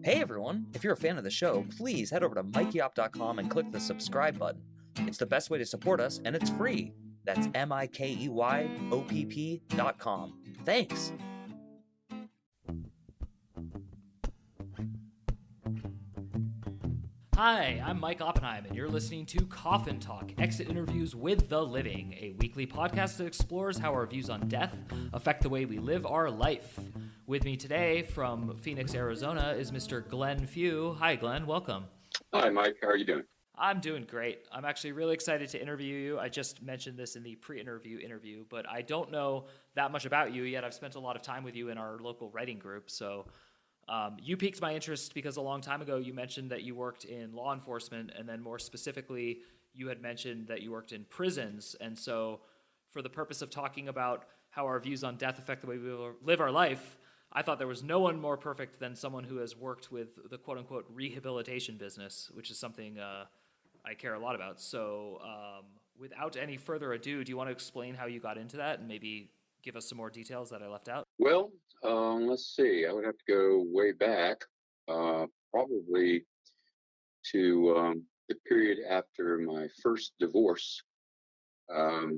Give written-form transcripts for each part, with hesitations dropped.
Hey everyone, if you're a fan of the show, please head over to mikeyop.com and click the subscribe button. It's the best way to support us, and it's free. That's mikeyOPP.com. Thanks! Hi, I'm Mike Oppenheim, and you're listening to Coffin Talk, Exit Interviews with the Living, a weekly podcast that explores how our views on death affect the way we live our life. With me today from Phoenix, Arizona, is Mr. Glenn Few. Hi, Glenn. Welcome. Hi, Mike. How are you doing? I'm doing great. I'm actually really excited to interview you. I just mentioned this in the pre-interview, but I don't know that much about you yet. I've spent a lot of time with you in our local writing group, so you piqued my interest because a long time ago you mentioned that you worked in law enforcement, and then more specifically, you had mentioned that you worked in prisons. And so for the purpose of talking about how our views on death affect the way we live our life, I thought there was no one more perfect than someone who has worked with the quote-unquote rehabilitation business, which is something I care a lot about. So without any further ado, do you want to explain how you got into that and maybe give us some more details that I left out? Well, let's see. I would have to go way back, probably to the period after my first divorce. I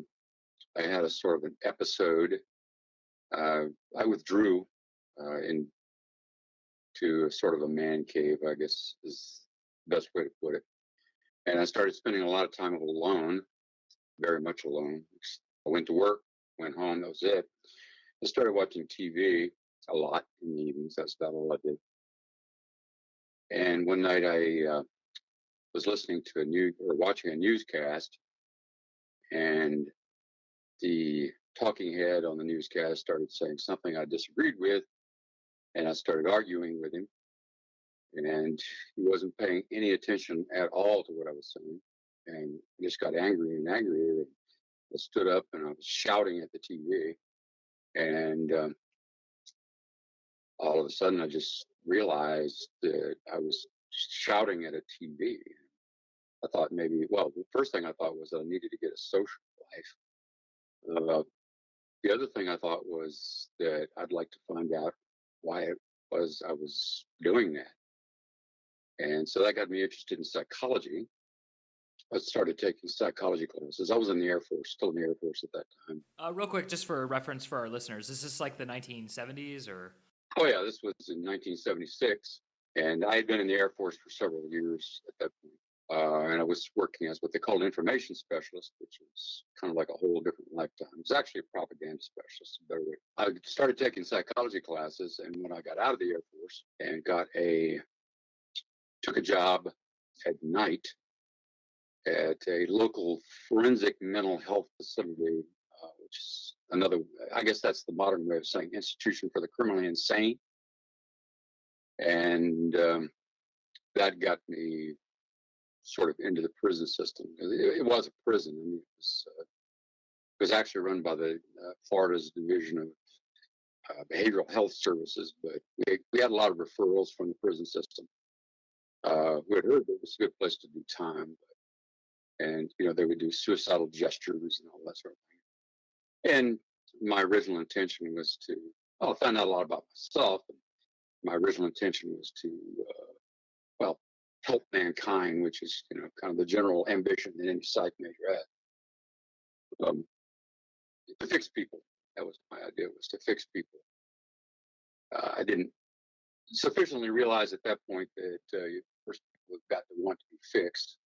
had a sort of an episode. I withdrew into a sort of a man cave, I guess is the best way to put it. And I started spending a lot of time alone, very much alone. I went to work, went home, that was it. I started watching TV a lot in the evenings. That's about all I did. And one night I was listening to watching a newscast, and the talking head on the newscast started saying something I disagreed with, and I started arguing with him, and he wasn't paying any attention at all to what I was saying, and I just got angrier and angrier. And I stood up and I was shouting at the TV, and all of a sudden I just realized that I was shouting at a TV. I thought the first thing I thought was that I needed to get a social life. The other thing I thought was that I'd like to find out why it was I was doing that. And so that got me interested in psychology. I started taking psychology classes. I was in the Air Force, still in the Air Force at that time. Real quick, just for reference for our listeners, is this like the 1970s or? Oh yeah, this was in 1976. And I had been in the Air Force for several years at that point. And I was working as what they called information specialist, which was kind of like a whole different lifetime. It was actually a propaganda specialist, a better way. I started taking psychology classes, and when I got out of the Air Force and took a job at night at a local forensic mental health facility, which is I guess that's the modern way of saying institution for the criminally insane. And that got me sort of into the prison system. It was a prison. I mean, it was actually run by the Florida's Division of Behavioral Health Services, but we had a lot of referrals from the prison system. We had heard that it was a good place to do time, and they would do suicidal gestures and all that sort of thing. And my original intention was to find out a lot about myself. My original intention was to help mankind, which is kind of the general ambition that any psych major had. To fix people. That was my idea, was to fix people. I didn't sufficiently realize at that point that first people have got to want to be fixed,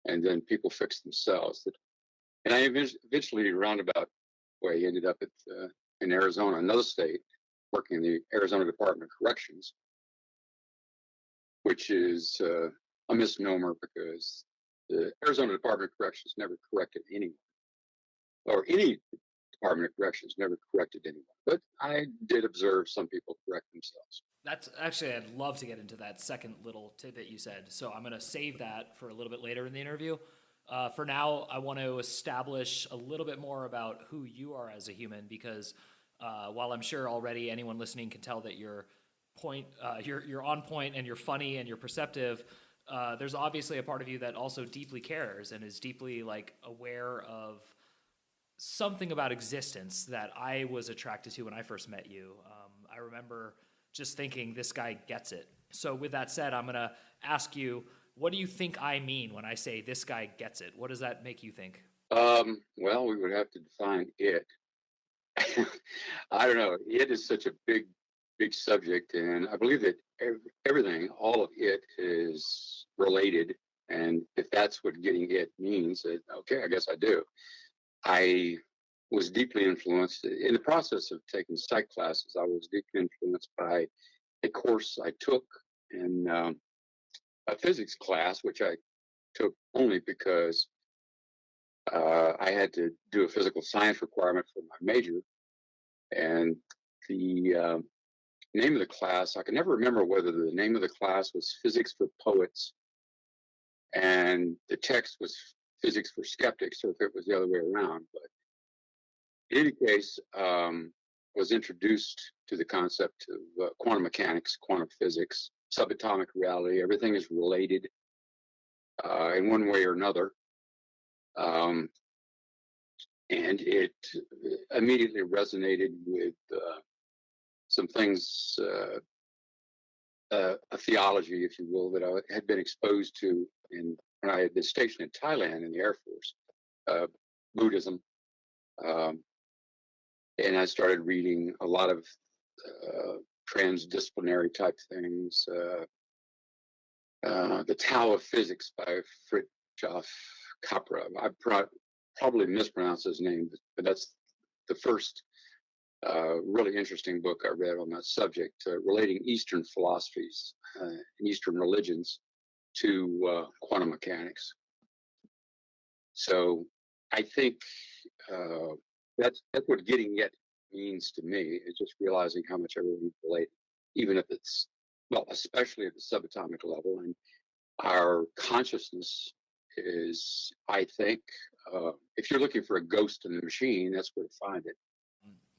and then people fix themselves. And I eventually, roundabout way, ended up in Arizona, another state, working in the Arizona Department of Corrections, which is a misnomer because the Arizona Department of Corrections never corrected anyone, or any Department of Corrections never corrected anyone. But I did observe some people correct themselves. That's actually, I'd love to get into that second little tidbit you said. So I'm going to save that for a little bit later in the interview. For now, I want to establish a little bit more about who you are as a human, because while I'm sure already anyone listening can tell that you're on point and you're funny and you're perceptive, there's obviously a part of you that also deeply cares and is deeply aware of something about existence that I was attracted to when I first met you. I remember just thinking, this guy gets it. So with that said, I'm going to ask you, what do you think I mean when I say this guy gets it? What does that make you think? Well, we would have to define it. I don't know. It is such a big subject, and I believe that everything, all of it, is related. And if that's what getting it means, okay, I guess I do. I was deeply influenced in the process of taking psych classes. I was deeply influenced by a course I took in a physics class, which I took only because I had to do a physical science requirement for my major. And the name of the class, I can never remember whether the name of the class was Physics for Poets and the text was Physics for Skeptics, or if it was the other way around. But in any case, was introduced to the concept of quantum mechanics, quantum physics, subatomic reality. Everything is related in one way or another. And it immediately resonated with some things, a theology, if you will, that I had been exposed to when I had been stationed in Thailand in the Air Force, Buddhism. And I started reading a lot of transdisciplinary type things. The Tao of Physics by Fritjof Capra. I probably mispronounced his name, but that's the first really interesting book I read on that subject, relating Eastern philosophies and Eastern religions to quantum mechanics. So I think that's what getting it means to me, is just realizing how much everything is related, even if it's, well, especially at the subatomic level. And our consciousness is, I think, if you're looking for a ghost in the machine, that's where to find it.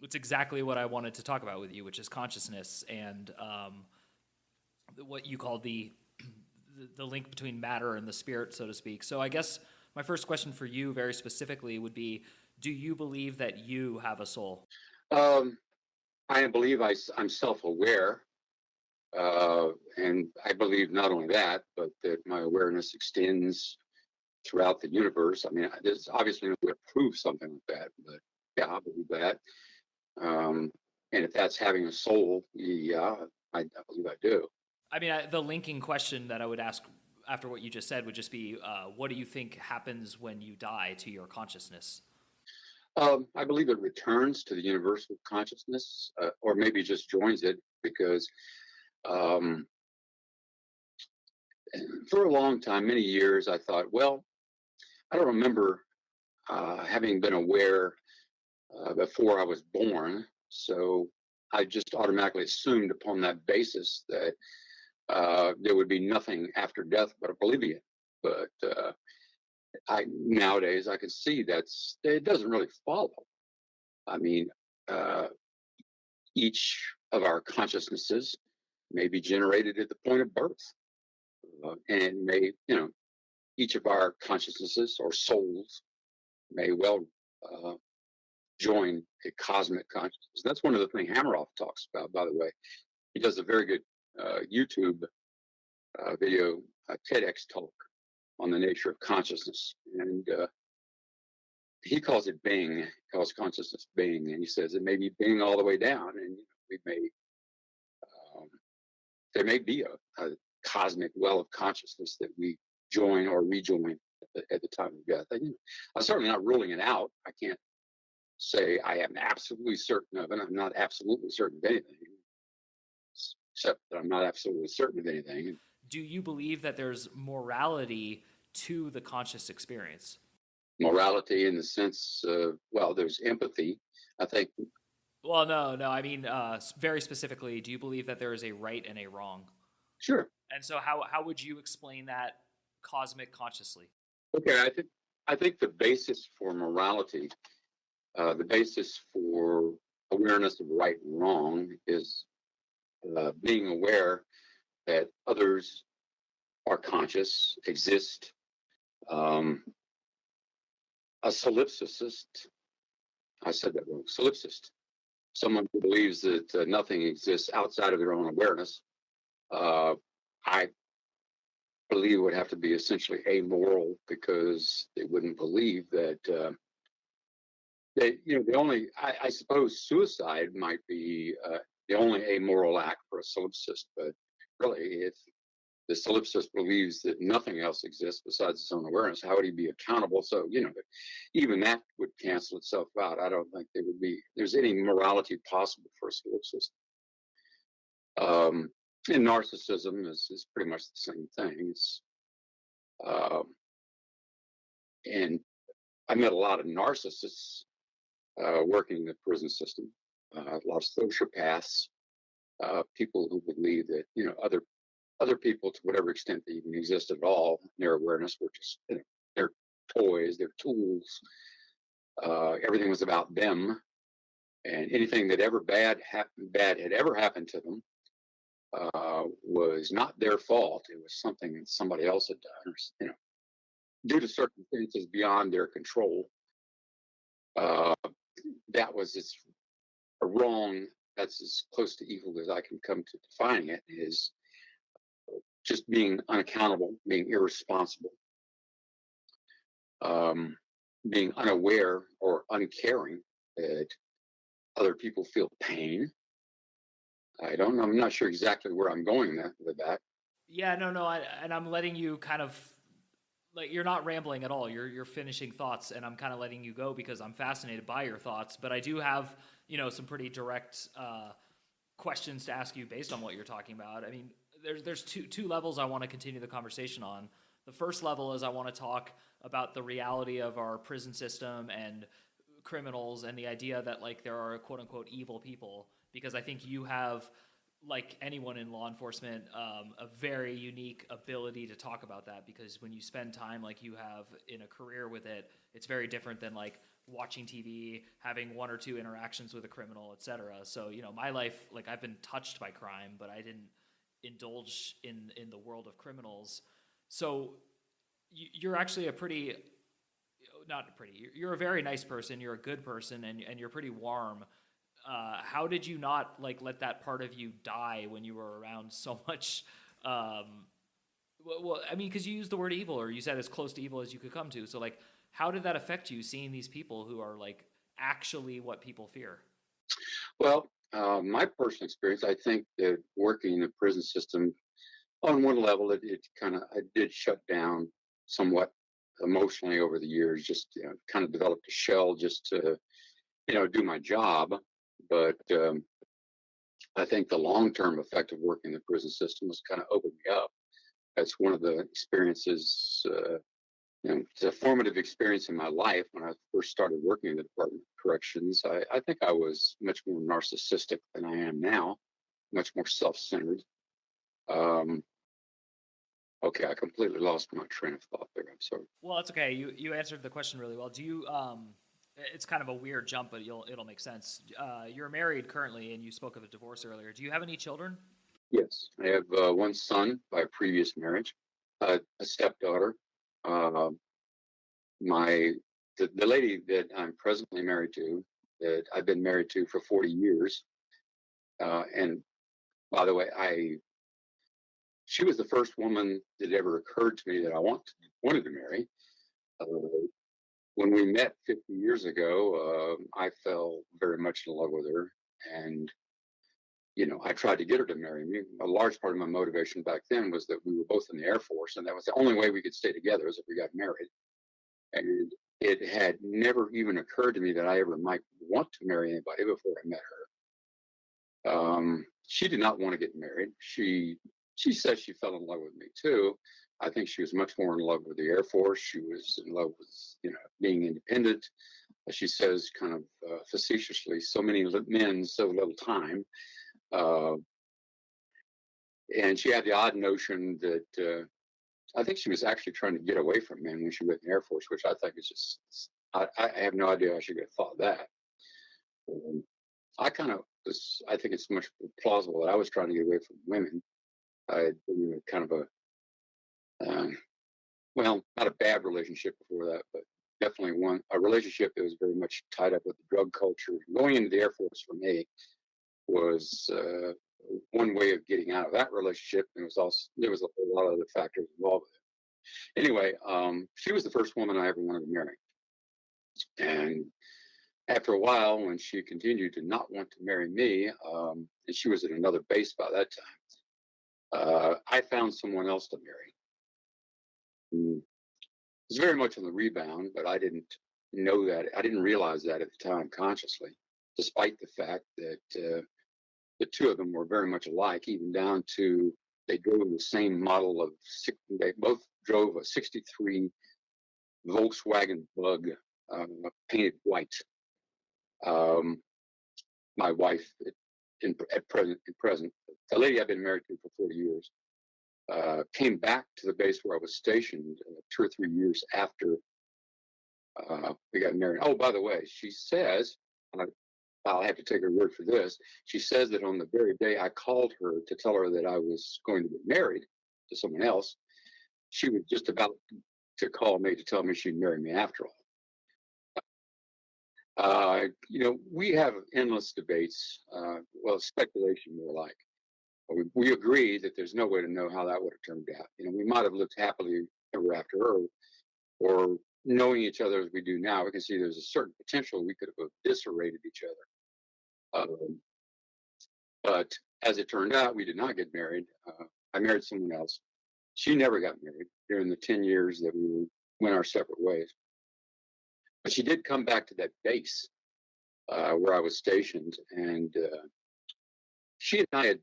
It's exactly what I wanted to talk about with you, which is consciousness and what you call the link between matter and the spirit, so to speak. So I guess my first question for you very specifically would be, do you believe that you have a soul? I believe I'm self-aware, and I believe not only that, but that my awareness extends throughout the universe. I mean, there's obviously no way to prove something like that, but yeah, I believe that. And if that's having a soul, yeah, I believe I do. I mean, the linking question that I would ask after what you just said would just be, what do you think happens when you die to your consciousness? I believe it returns to the universal consciousness, or maybe just joins it, because for a long time, many years, I thought, well, I don't remember having been aware before I was born, so I just automatically assumed upon that basis that there would be nothing after death but oblivion. But nowadays I can see it doesn't really follow. I mean, each of our consciousnesses may be generated at the point of birth, and may, each of our consciousnesses or souls may well join a cosmic consciousness. That's one of the things Hameroff talks about, by the way. He does a very good YouTube video, TEDx talk on the nature of consciousness. And he calls it Bing, he calls consciousness Bing. And he says it may be Bing all the way down. And there may be a cosmic well of consciousness that we join or rejoin at the time of death. I'm certainly not ruling it out. I can't say I am absolutely certain of it. I'm not absolutely certain of anything, except that I'm not absolutely certain of anything. Do you believe that there's morality to the conscious experience? Morality in the sense of, well, there's empathy, I think. Well, no. I mean, very specifically, do you believe that there is a right and a wrong? Sure. And so how would you explain that cosmic consciously? Okay, I think the basis for morality, the basis for awareness of right and wrong is being aware that others are conscious, exist. A solipsist, I said that wrong, solipsist, someone who believes that nothing exists outside of their own awareness, believe would have to be essentially amoral, because they wouldn't believe that the only, I suppose suicide might be the only amoral act for a solipsist, but really, if the solipsist believes that nothing else exists besides his own awareness, how would he be accountable? So, even that would cancel itself out. I don't think there's any morality possible for a solipsist. And narcissism is pretty much the same thing. And I met a lot of narcissists working in the prison system, a lot of sociopaths, people who believe that, other people, to whatever extent they even exist at all, their awareness were just, their toys, their tools. Everything was about them, and anything that bad had ever happened to them was not their fault. It was something that somebody else had done, or, due to circumstances beyond their control. That was a wrong. That's as close to evil as I can come to defining it. Is just being unaccountable, being irresponsible, being unaware or uncaring that other people feel pain. I'm not sure exactly where I'm going with that. Yeah, no, and I'm letting you kind of, like, you're not rambling at all. You're finishing thoughts, and I'm kind of letting you go because I'm fascinated by your thoughts. But I do have, some pretty direct questions to ask you based on what you're talking about. I mean, there's two levels I want to continue the conversation on. The first level is I want to talk about the reality of our prison system and criminals, and the idea that, like, there are quote unquote evil people, because I think you have, like anyone in law enforcement, a very unique ability to talk about that, because when you spend time like you have in a career with it, it's very different than like watching TV, having one or two interactions with a criminal, etc. So, my life, like, I've been touched by crime, but I didn't indulge in the world of criminals. So you're actually you're a very nice person, you're a good person, and you're pretty warm. How did you not, like, let that part of you die when you were around so much? Well, I mean, because you used the word evil, or you said as close to evil as you could come to. So, like, how did that affect you, seeing these people who are, like, actually what people fear? Well, my personal experience, I think that working in the prison system, on one level, it did shut down somewhat emotionally over the years. Just kind of developed a shell just to do my job. But I think the long-term effect of working in the prison system was kind of opened me up. That's one of the experiences. It's a formative experience in my life. When I first started working in the Department of Corrections, I think I was much more narcissistic than I am now, much more self-centered. Okay, I completely lost my train of thought there. I'm sorry. Well, that's okay. You answered the question really well. Do you? It's kind of a weird jump, but it'll make sense. You're married currently, and you spoke of a divorce earlier. Do you have any children? Yes, I have one son by a previous marriage, a stepdaughter. The lady that I'm presently married to, that I've been married to for 40 years, and by the way, she was the first woman that ever occurred to me that I wanted to marry. When we met 50 years ago, I fell very much in love with her, and I tried to get her to marry me. A large part of my motivation back then was that we were both in the Air Force, and that was the only way we could stay together, is if we got married. And it had never even occurred to me that I ever might want to marry anybody before I met her. She did not want to get married. She says she fell in love with me too. I think she was much more in love with the Air Force. She was in love with, being independent. She says, kind of facetiously, so many men, so little time. And she had the odd notion that I think she was actually trying to get away from men when she went in the Air Force, which I think is just, I have no idea how she could have thought that. I think it's much more plausible that I was trying to get away from women. I had been kind of well, not a bad relationship before that, but definitely a relationship that was very much tied up with the drug culture. Going into the Air Force for me was one way of getting out of that relationship. And there was a whole lot of other factors involved with it. Anyway, she was the first woman I ever wanted to marry. And after a while, when she continued to not want to marry me, and she was at another base by that time, I found someone else to marry. It was very much on the rebound, but I didn't know that. I didn't realize that at the time consciously, despite the fact that the two of them were very much alike, even down to they drove the same model of, they both drove a 63 Volkswagen Bug, painted white. My wife, at present, the lady I've been married to for 40 years, came back to the base where I was stationed 2 or 3 years after we got married. Oh, by the way, she says, I'll have to take her word for this. She says that on the very day I called her to tell her that I was going to get married to someone else, she was just about to call me to tell me she'd marry me after all. We have endless debates, well, speculation more like. We agree that there's no way to know how that would have turned out. We might have lived happily ever after, or knowing each other as we do now, we can see there's a certain potential we could have eviscerated each other. But as it turned out, we did not get married. I married someone else. She never got married during the 10 years that we went our separate ways. But she did come back to that base where I was stationed, and she and I had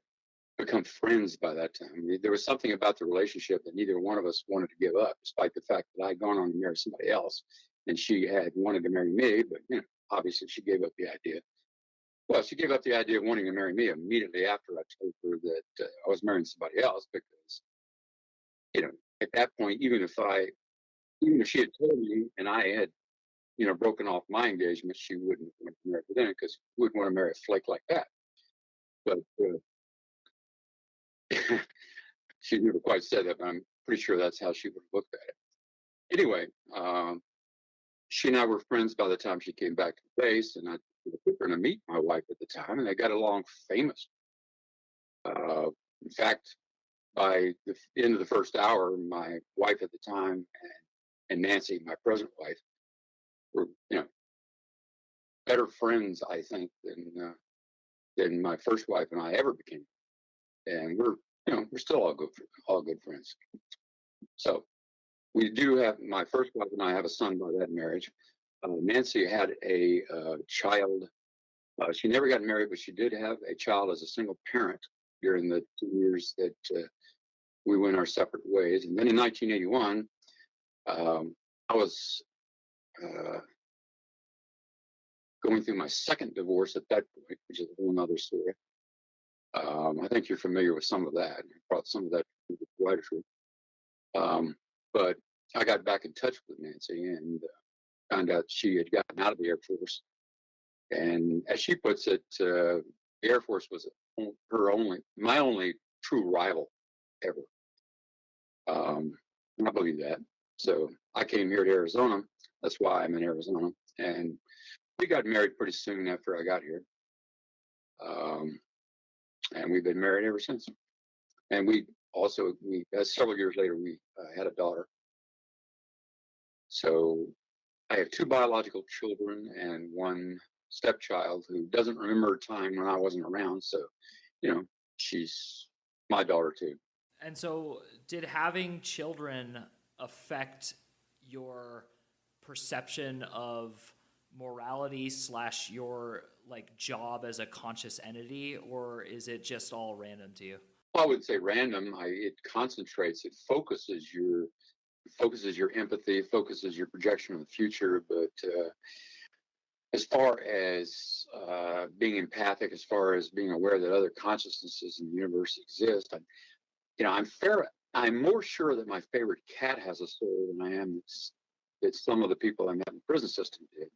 become friends by that time. There was something about the relationship that neither one of us wanted to give up, despite the fact that I'd gone on to marry somebody else, and she had wanted to marry me, but obviously she gave up the idea. Well, she gave up the idea of wanting to marry me immediately after I told her that I was marrying somebody else, because, at that point, even if she had told me and I had, broken off my engagement, she wouldn't want to marry me then, because who would want to marry a flake like that? But she never quite said that, but I'm pretty sure that's how she would have looked at it. Anyway, she and I were friends by the time she came back to the base, and I took her to meet my wife at the time, and they got along famous. In fact, by the end of the first hour, my wife at the time and Nancy, my present wife, were better friends, I think, than my first wife and I ever became. And we're still all good friends. So we do have, my first wife and I have a son by that marriage. Nancy had a child. She never got married, but she did have a child as a single parent during the 2 years that we went our separate ways. And then in 1981, I was going through my second divorce at that point, which is a whole other story. I think you're familiar with some of that. I brought some of that to the wider truth. But I got back in touch with Nancy and found out she had gotten out of the Air Force. And as she puts it, the Air Force was my only true rival ever. I believe that. So I came here to Arizona. That's why I'm in Arizona. And we got married pretty soon after I got here. And we've been married ever since. And several years later, we had a daughter. So I have 2 biological children and 1 stepchild who doesn't remember a time when I wasn't around. So, she's my daughter too. And so did having children affect your perception of morality / your job as a conscious entity, or is it just all random to you? Well, I wouldn't say random. It concentrates, it focuses your empathy, focuses your projection of the future. But as far as being empathic, as far as being aware that other consciousnesses in the universe exist, I'm more sure that my favorite cat has a soul than I am that some of the people I met in the prison system did.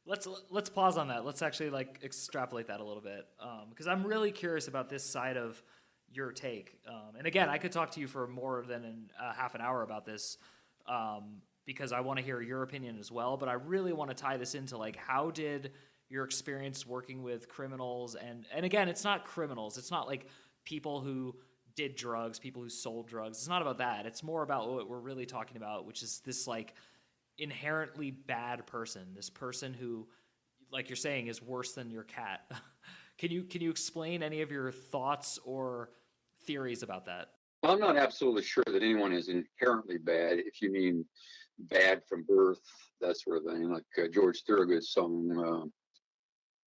Let's pause on that. Let's actually extrapolate that a little bit, because I'm really curious about this side of your take. And again, I could talk to you for more than half an hour about this, because I want to hear your opinion as well. But I really want to tie this into how did your experience working with criminals. And again, it's not criminals. It's not like people who did drugs, people who sold drugs. It's not about that. It's more about what we're really talking about, which is this like inherently bad person, this person who, like you're saying, is worse than your cat. Can you explain any of your thoughts or theories about that? Well, I'm not absolutely sure that anyone is inherently bad. If you mean bad from birth, that sort of thing, like George Thorogood's song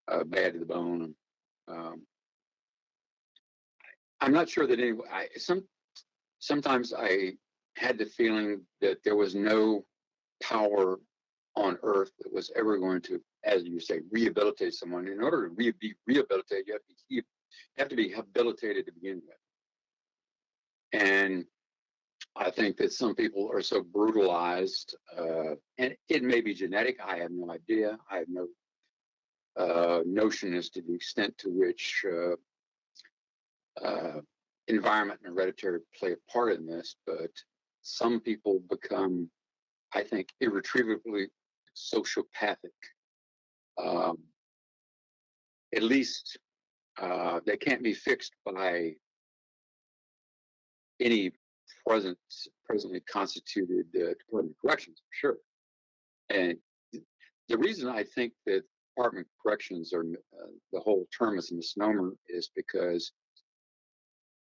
"Bad to the Bone." Um, I'm not sure that anyone. Sometimes I had the feeling that there was no power on earth that was ever going to, as you say, rehabilitate someone. In order to be rehabilitated, you have to be habilitated to begin with. And I think that some people are so brutalized, and it may be genetic. I have no idea. I have no notion as to the extent to which environment and hereditary play a part in this, but some people become, I think, irretrievably sociopathic. At least they can't be fixed by any presently constituted Department of Corrections, for sure. And the reason I think that Department of Corrections are the whole term is a misnomer is because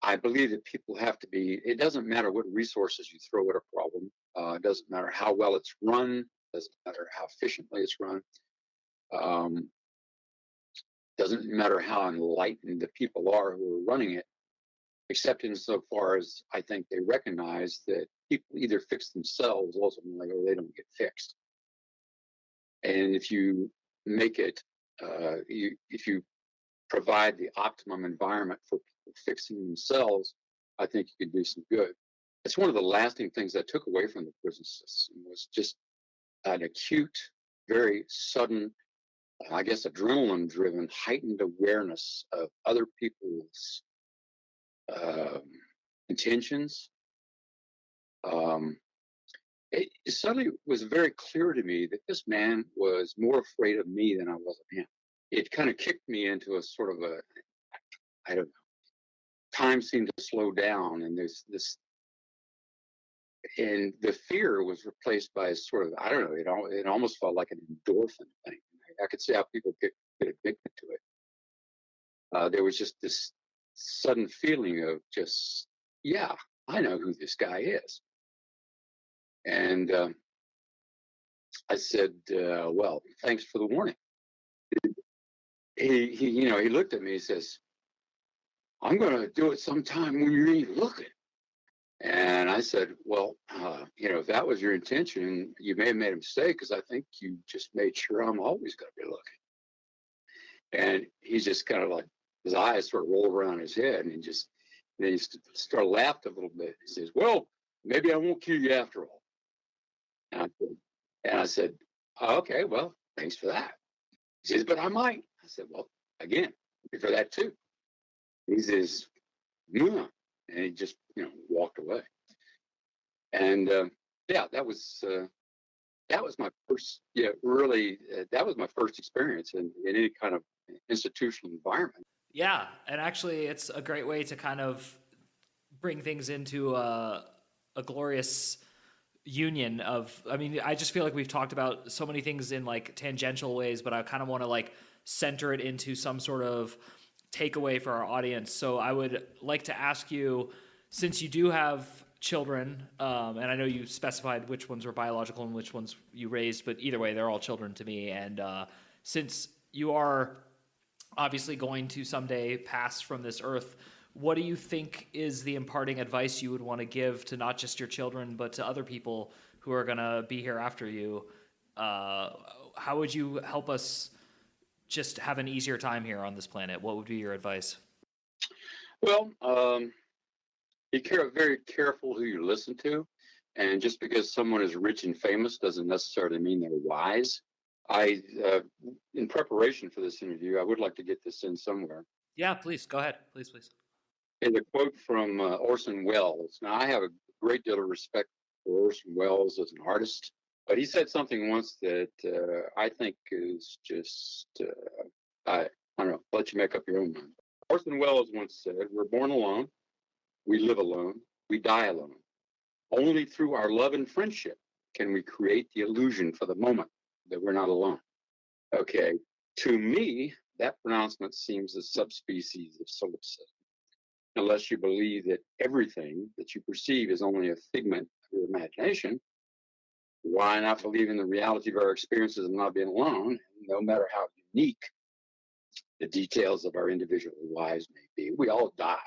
I believe that people have to be, it doesn't matter what resources you throw at a problem. It doesn't matter how well it's run. It doesn't matter how efficiently it's run. Doesn't matter how enlightened the people are who are running it, except insofar as I think they recognize that people either fix themselves ultimately or they don't get fixed. And if you make it, if you provide the optimum environment for people fixing themselves, I think you can do some good. It's one of the lasting things I took away from the prison system was just an acute, very sudden, I guess, adrenaline-driven, heightened awareness of other people's intentions. It suddenly was very clear to me that this man was more afraid of me than I was of him. It kind of kicked me into a sort of a, I don't know, time seemed to slow down, and there's this, and the fear was replaced by a sort of, I don't know, it almost felt like an endorphin thing. I could see how people get addicted to it. There was just this sudden feeling of just, yeah, I know who this guy is. And I said, well, thanks for the warning. He looked at me, he says, I'm going to do it sometime when you ain't looking. And I said, well, if that was your intention, you may have made a mistake because I think you just made sure I'm always going to be looking. And he just kind of like, his eyes sort of rolled around his head, and then he started laughing a little bit. He says, well, maybe I won't kill you after all. And I said, oh, okay, well, thanks for that. He says, but I might. I said, well, again, for that too. He says, yeah. And he just, walked away. And that was my first, really, that was my first experience in any kind of institutional environment. Yeah, and actually, it's a great way to kind of bring things into a glorious union of, I mean, I just feel like we've talked about so many things in like tangential ways, but I kind of want to like center it into some sort of takeaway for our audience. So I would like to ask you, since you do have children, and I know you specified which ones were biological and which ones you raised, but either way, they're all children to me. And since you are obviously going to someday pass from this earth, what do you think is the imparting advice you would want to give to not just your children, but to other people who are going to be here after you? How would you help us just have an easier time here on this planet? What would be your advice? Well, be very careful who you listen to. And just because someone is rich and famous doesn't necessarily mean they're wise. In preparation for this interview, I would like to get this in somewhere. Yeah, please, go ahead. Please. In a quote from Orson Welles. Now, I have a great deal of respect for Orson Welles as an artist. But he said something once that I think is just, I don't know, let you make up your own mind. Orson Welles once said, we're born alone, we live alone, we die alone. Only through our love and friendship can we create the illusion for the moment that we're not alone. Okay, to me, that pronouncement seems a subspecies of solipsism. Unless you believe that everything that you perceive is only a figment of your imagination, why not believe in the reality of our experiences of not being alone, no matter how unique the details of our individual lives may be? We all die.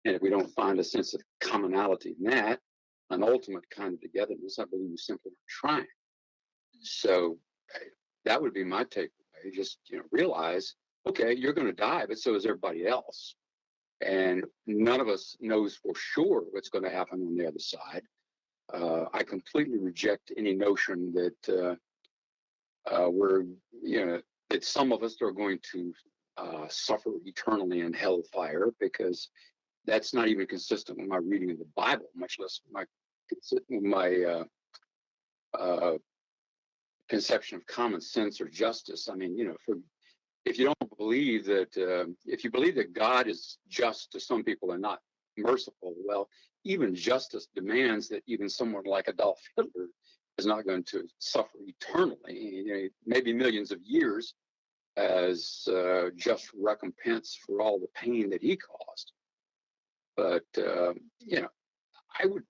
And if we don't find a sense of commonality in that, an ultimate kind of togetherness, I believe we simply are trying. So that would be my takeaway. Just realize, okay, you're going to die, but so is everybody else. And none of us knows for sure what's going to happen on the other side. I completely reject any notion that that some of us are going to suffer eternally in hellfire, because that's not even consistent with my reading of the Bible, much less my conception of common sense or justice. I mean, if you don't believe that, if you believe that God is just to some people and not merciful, well, even justice demands that even someone like Adolf Hitler is not going to suffer eternally, maybe millions of years, as just recompense for all the pain that he caused. But, I would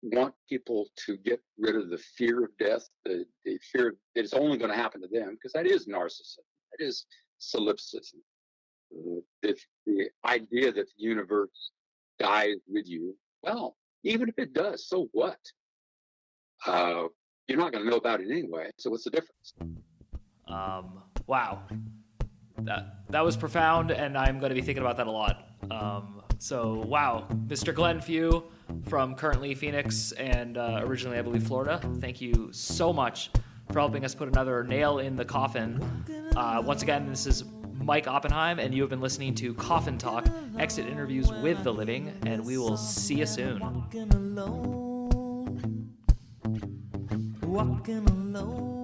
want people to get rid of the fear of death, the fear that it's only going to happen to them, because that is narcissism. That is solipsism. The idea that the universe dies with you, well, even if it does, so what? You're not going to know about it anyway, so what's the difference? Wow. That was profound, and I'm going to be thinking about that a lot. So, wow. Mr. Glenn Few from currently Phoenix and originally, I believe, Florida, thank you so much for helping us put another nail in the coffin. Once again, this is Mike Oppenheim, and you have been listening to Coffin Talk, exit interviews with the living, and we will see you soon. Walking alone.